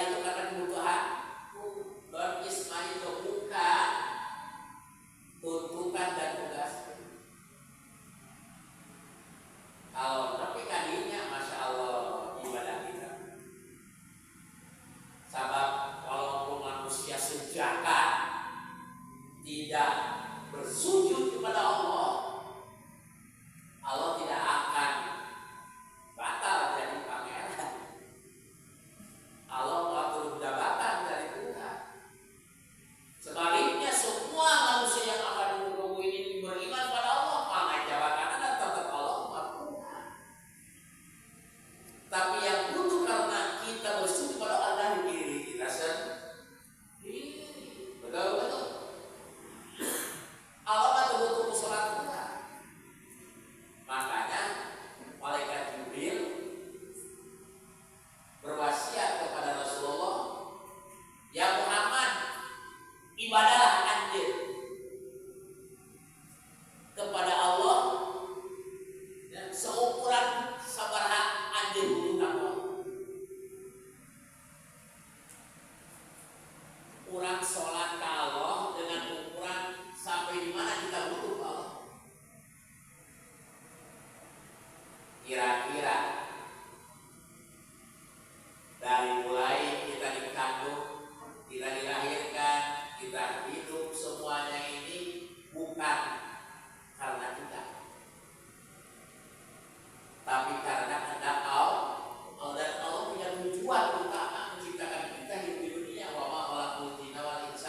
itu karena kebutuhan. Dan Ismail itu bukan tuntutan dan tugas. Kalau tapi kadinya, masya Allah ibadah kita. Sebab walaupun manusia sejaka tidak bersujud kepada Allah, Allah tidak akan batal jadi pangeran. Allah mengatur jabatan dari Tuhan. Sebaliknya semua manusia yang akan menunggu ini beriman pada Allah, pangai jabatan dan tetap Allah Tuhan. Tapi yang butuh karena kita bersujud pada Allah di diri kita sendiri. Betul. Allah kan butuh sholat kita. Makanya malaikat Jibril berwasiat kepada Rasulullah, ya Muhammad, ibadahlah anjir kepada Allah dan seukuran sabaraha anjir butuh Allah. Ukuran sholat ke Allah dengan ukuran sampai di mana kita butuh Allah. Kira-kira dari mulai kita dikandung, kita dilahirkan, kita hidup, semuanya ini bukan karena kita, tapi karena kehendak Allah. Dan Allah punya tujuan utama menciptakan kita hidup di dunia. Wa ma khalaqtul jinna wal insa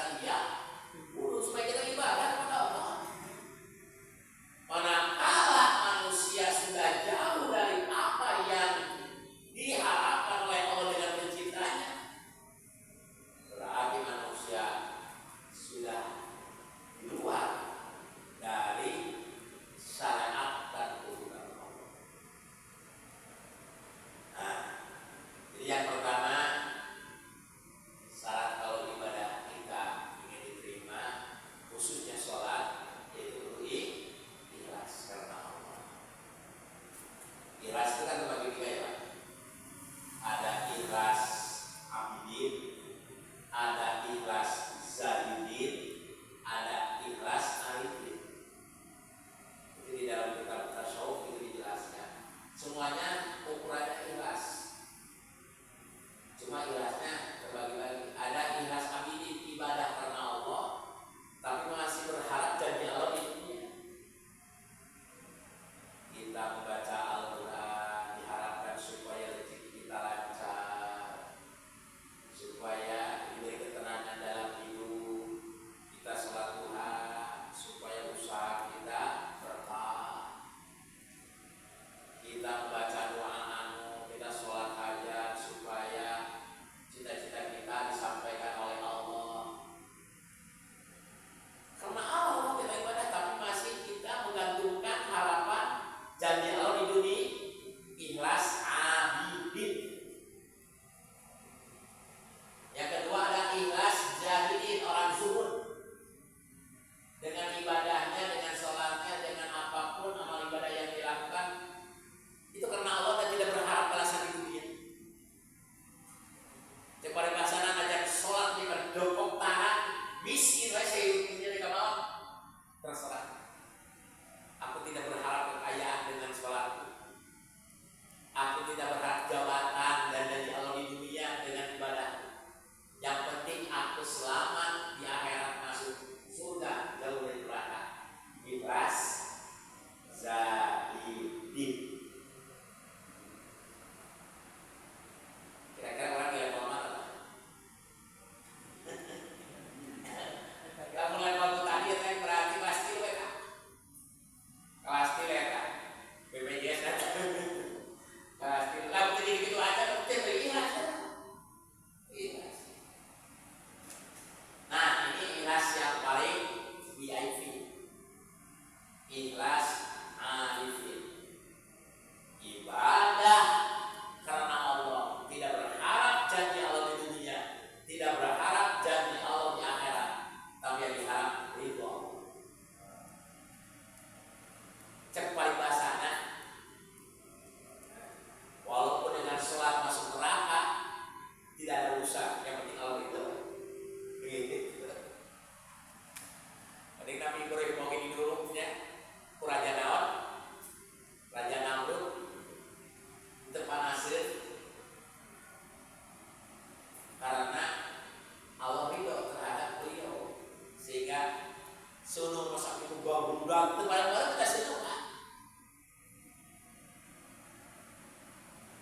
waktu bareng-bareng kita senang Pak.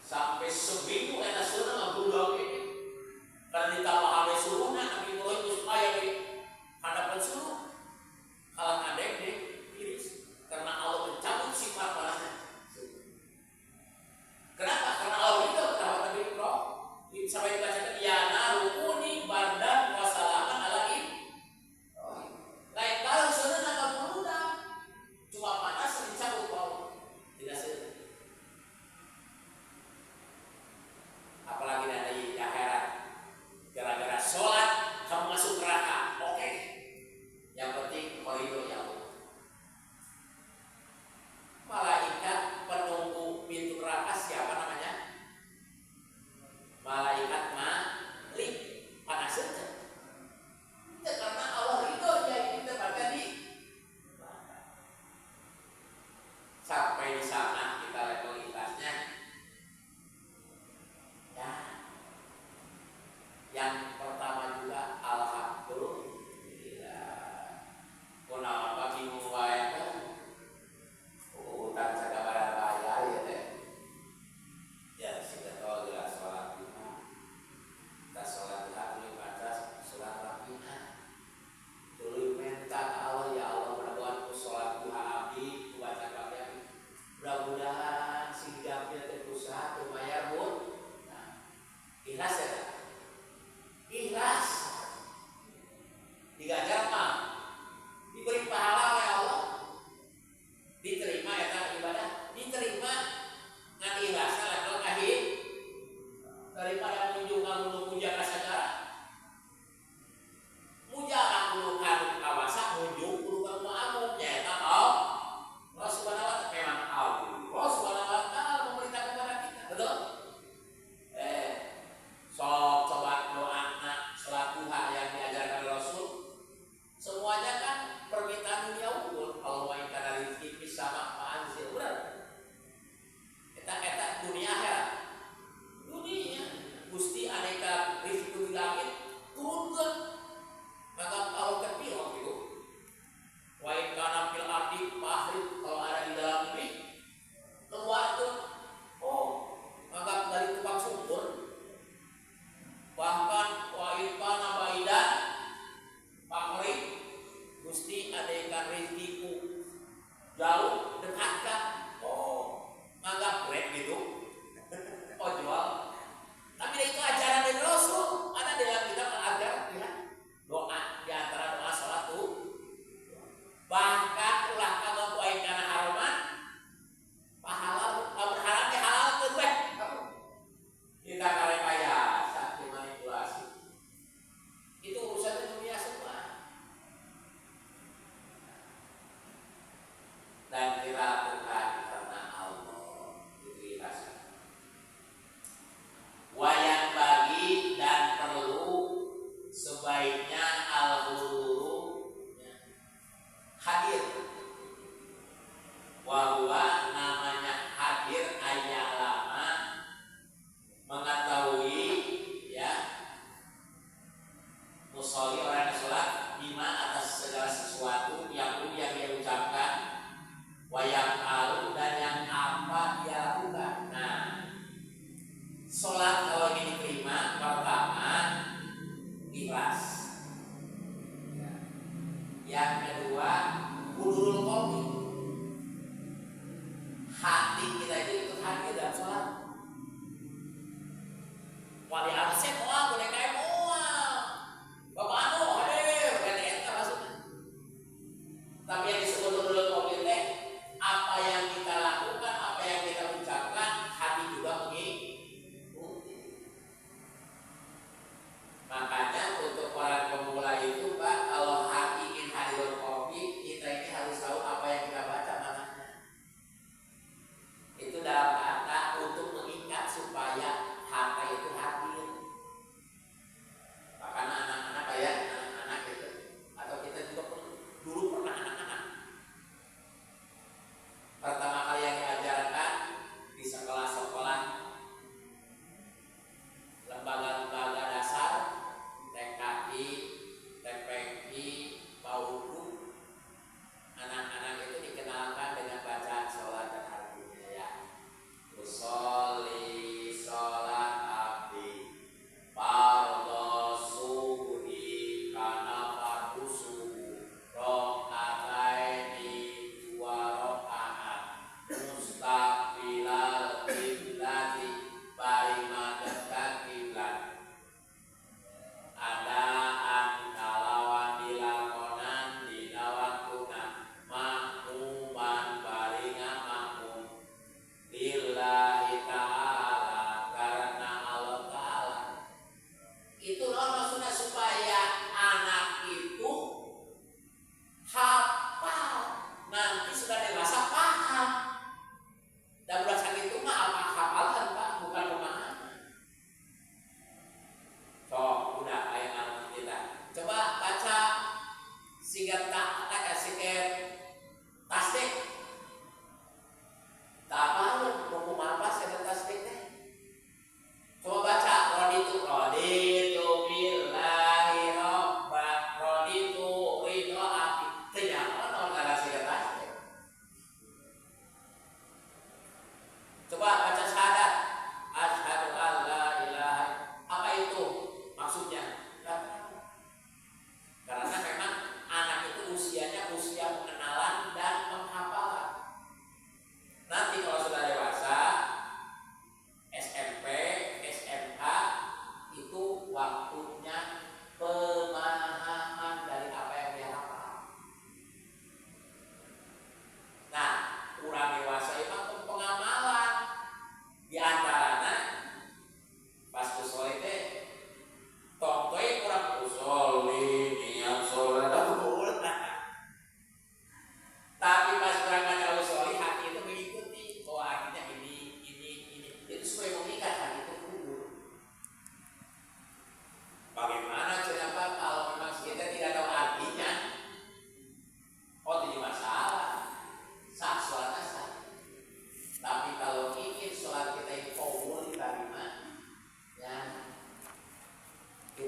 Sampai seminggu enak senang ngabudal ini. Karena ditambah ame suruhnya, kami mulai itu supaya di hadapan suruh. Kalau ada ini, iris. Karena Allah mencabut sifat balasnya. Kenapa? Karena Allah itu kenapa tadi bro? Sampai dibacakan ya narukuni bardan wasalaman ala ini. Lain kalau senang agak mudah. Cuma panas dicabut bau. Tidak senang. Apalagi ada di akhirat. Gara-gara sholat kamu masuk neraka. Oke. Yang penting koridor ya Allah. Malaikat penunggu pintu neraka siapa namanya? Malaikat Malik. Panas saja. Ya, karena Allah ridho dia ditempatkan di sampai di sana kita level ikhlasnya. Ya. Yang pertama juga alhamdulillah. Kunaon bagi muwae utang jaga bayar ya teh. Ya sudah tahu jelas sholat duha. Kita sholat duha boleh baca sholat rabbina. Tuluy minta ke Allah ya Allah mudah-mudahan sholat duha abdi baca kabeh. Mudah-mudahan si jamnya teh usaha terbayar pun. Nah, ikhlas ya.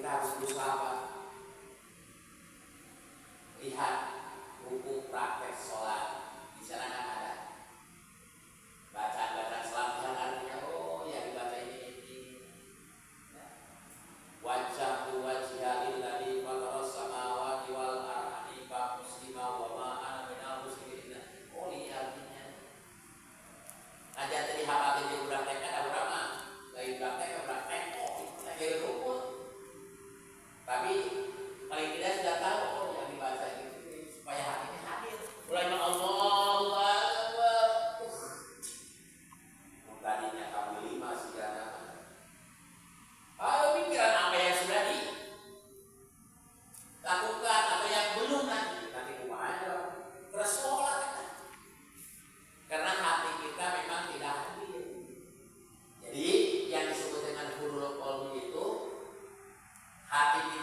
kita harus berusaha apa? Lihat buku praktek sholat, di sana kan ada bacaan-bacaan selamihan, artinya oh ya dibaca ini. Wajah wajhil ladzi fatara samawati wal ardi muslimah wa ma ana minal musyrikin. Oh ini artinya. Aja tadi hafal ini prakteknya ada berapa? Lagi praktek oh itu lagi rukun. Tapi paling tidak sudah tahu oh yang dibaca itu supaya hatinya hadir. Mulai Allahu Akbar. Tadinya kamu 5 segala. Ayo pikiran apa yang sudah dilakukan atau yang belum nanti kumaha terus sholat kita. Karena hati kita memang tidak hadir. Jadi yang disebut dengan hurul qalbi itu hati kita